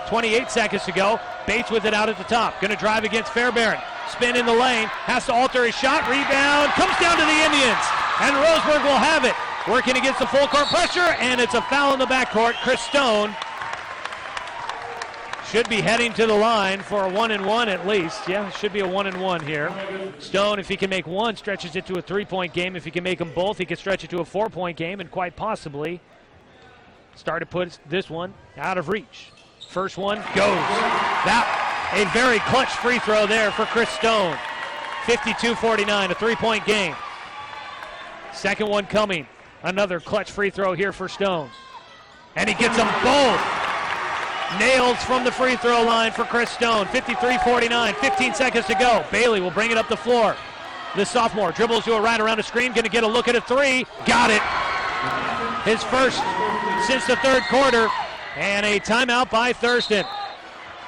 28 seconds to go. Bates with it out at the top. Going to drive against Fairbairn. Spin in the lane. Has to alter his shot. Rebound. Comes down to the Indians. And Roseburg will have it. Working against the full court pressure. And it's a foul in the backcourt. Chris Stone should be heading to the line for a 1-and-1 at least. Yeah, should be a 1-and-1 here. Stone, if he can make one, stretches it to a 3-point game. If he can make them both, he can stretch it to a 4-point game and quite possibly start to put this one out of reach. First one goes. That a very clutch free throw there for Chris Stone. 52-49, a 3-point game. Second one coming. Another clutch free throw here for Stone. And he gets them both. Nails from the free throw line for Chris Stone. 53-49, 15 seconds to go. Bailey will bring it up the floor. The sophomore dribbles to a right around the screen, going to get a look at a three. Got it. His first since the third quarter, and a timeout by Thurston.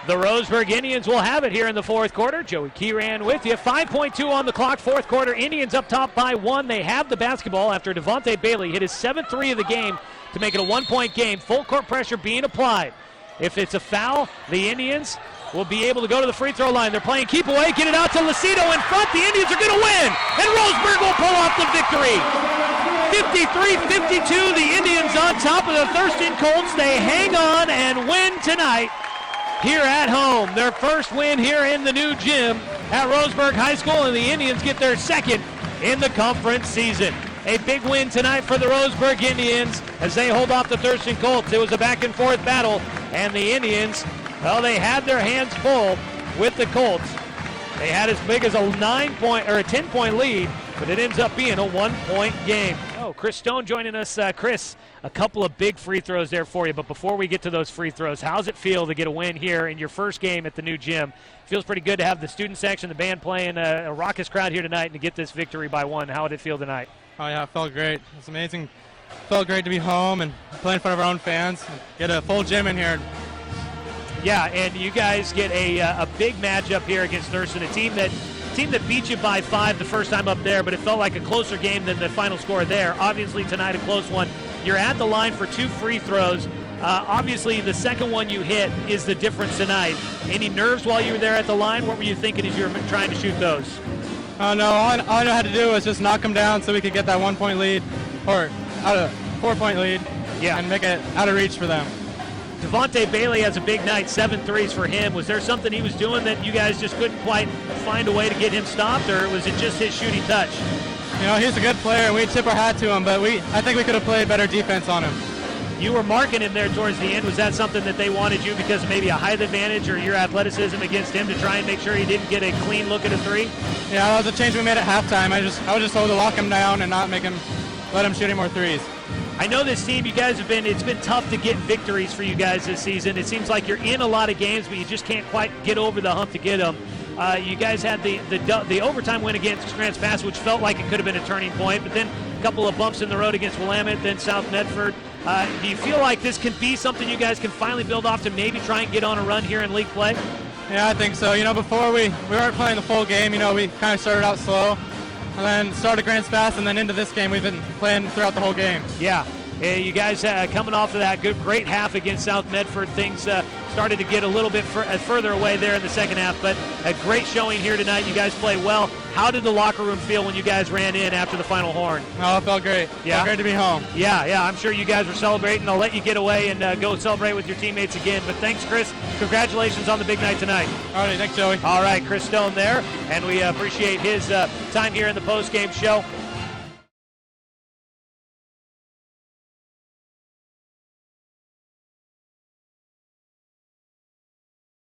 The Roseburg Indians will have it here in the fourth quarter. Joey Keyran with you. 5.2 on the clock, fourth quarter. Indians up top by 1. They have the basketball after Devontae Bailey hit his 7th three of the game to make it a 1-point game. Full court pressure being applied. If it's a foul, the Indians will be able to go to the free throw line. They're playing keep away, get it out to Lucido in front. The Indians are going to win, and Roseburg will pull off the victory. 53-52, the Indians on top of the Thurston Colts. They hang on and win tonight here at home. Their first win here in the new gym at Roseburg High School, and the Indians get their second in the conference season. A big win tonight for the Roseburg Indians as they hold off the Thurston Colts. It was a back-and-forth battle, and the Indians, well, they had their hands full with the Colts. They had as big as a 10-point lead, but it ends up being a 1-point game. Oh, Chris Stone joining us. Chris, a couple of big free throws there for you, but before we get to those free throws, how's it feel to get a win here in your first game at the new gym? Feels pretty good to have the student section, the band playing, a raucous crowd here tonight, and to get this victory by 1. How did it feel tonight? Oh yeah, it felt great. It's amazing. It felt great to be home and play in front of our own fans. Get a full gym in here. Yeah, and you guys get a big matchup here against Thurston, a team that beat you by 5 the first time up there, but it felt like a closer game than the final score there. Obviously tonight a close one. You're at the line for 2 free throws. Obviously the second one you hit is the difference tonight. Any nerves while you were there at the line? What were you thinking as you were trying to shoot those? Oh no, all I know how to do was just knock them down so we could get that 1-point lead, or out of 4-point lead, and make it out of reach for them. Devontae Bailey has a big night, 7 threes for him. Was there something he was doing that you guys just couldn't quite find a way to get him stopped, or was it just his shooting touch? You know, he's a good player, and we tip our hat to him, but I think we could have played better defense on him. You were marking him there towards the end. Was that something that they wanted you because of maybe a height advantage or your athleticism against him to try and make sure he didn't get a clean look at a three? Yeah, that was a change we made at halftime. I was just told to lock him down and not let him shoot any more threes. I know this team, you guys it's been tough to get victories for you guys this season. It seems like you're in a lot of games, but you just can't quite get over the hump to get them. You guys had the overtime win against Grants Pass, which felt like it could have been a turning point, but then a couple of bumps in the road against Willamette, then South Medford. Do you feel like this can be something you guys can finally build off to maybe try and get on a run here in league play? Yeah, I think so. You know, before we weren't playing the full game, you know, we kind of started out slow, and then started Grants Pass, and then into this game we've been playing throughout the whole game. Yeah. You guys coming off of that great half against South Medford, things started to get a little bit further away there in the second half, but a great showing here tonight. You guys play well. How did the locker room feel when you guys ran in after the final horn? Oh, it felt great. Yeah. Felt great to be home. Yeah, I'm sure you guys were celebrating. I'll let you get away and go celebrate with your teammates again, but thanks, Chris. Congratulations on the big night tonight. All right, thanks, Joey. All right, Chris Stone there, and we appreciate his time here in the post-game show.